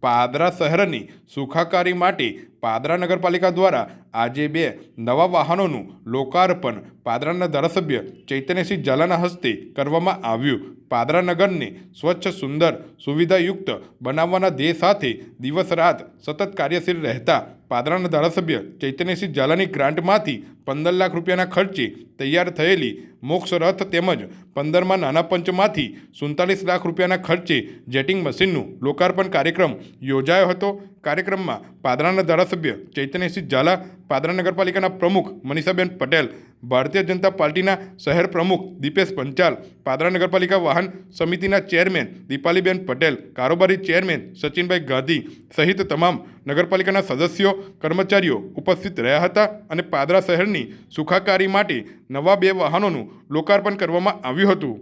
પાદરા શહેરની સુખાકારી માટે પાદરા નગરપાલિકા દ્વારા આજે 2 નવા વાહનોનું લોકાર્પણ પાદરાના ધારાસભ્ય ચૈતન્યસિંહ ઝાલાના હસ્તે કરવામાં આવ્યું। પાદરા નગરને સ્વચ્છ, સુંદર, સુવિધાયુક્ત બનાવવાના ધ્યેય સાથે દિવસ રાત સતત કાર્યશીલ રહેતા પાદરાના ધારાસભ્ય ચૈતન્યસિંહ ઝાલાની ગ્રાન્ટમાંથી 15 લાખ રૂપિયાના ખર્ચે તૈયાર થયેલી મોક્ષ રથ તેમજ 15માં નાના પંચમાંથી 47 લાખ રૂપિયાના ખર્ચે જેટિંગ મશીનનું લોકાર્પણ કાર્યક્રમ યોજાયો હતો। કાર્યક્રમમાં પાદરાના ધારાસભ્ય ચૈતન્યસિંહ ઝાલા, પાદરા નગરપાલિકાના પ્રમુખ મનીષાબેન પટેલ, ભારતીય જનતા પાર્ટીના શહેર પ્રમુખ દીપેશ પંચાલ, પાદરા નગરપાલિકા વાહન સમિતિના ચેરમેન દીપાલીબેન પટેલ, કારોબારી ચેરમેન સચિનભાઈ ગાંધી સહિત તમામ નગરપાલિકાના સદસ્યો, કર્મચારીઓ ઉપસ્થિત રહ્યા હતા અને પાદરા શહેરની સુખાકારી માટે નવા 2 વાહનોનું લોકાર્પણ કરવામાં આવ્યું હતું।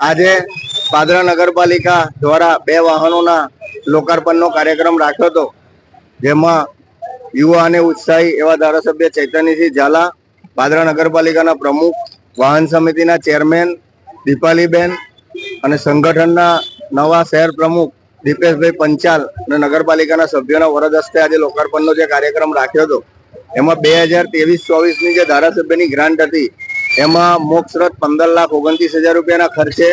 આજે પાદરા નગરપાલિકા દ્વારા 2 વાહનોના લોકાર્પણનો કાર્યક્રમ રાખ્યો હતો, જેમાં યુવા અને ઉત્સાહી એવા ધારાસભ્ય ચૈતન્યસિંહ ઝાલા, પાદરા નગરપાલિકાના પ્રમુખ, વાહન સમિતિના ચેરમેન દીપાલીબેન અને સંગઠનના નવા શહેર પ્રમુખ દીપેશભાઈ પંચાલ અને નગરપાલિકાના સભ્યોના વરદ હસ્તે આજે લોકાર્પણનો જે કાર્યક્રમ રાખ્યો હતો, એમાં 2023-24ની જે ધારાસભ્યની ગ્રાન્ટ હતી એમાં મોક્ષ રથ 15,29,000 રૂપિયાના ખર્ચે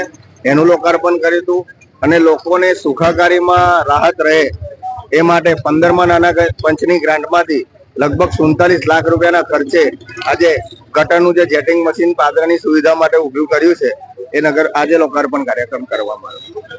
એનું લોકાર્પણ કર્યું હતું અને લોકોને સુખાકારીમાં રાહત રહે એ માટે 15માં નાના પંચની ગ્રાન્ટમાંથી લગભગ 47 લાખ રૂપિયાના ખર્ચે આજે ગટરનું જે જેટિંગ મશીન પાદરાની સુવિધા માટે ઊભું કર્યું છે એ આજે લોકાર્પણ કાર્યક્રમ કરવામાં આવ્યો।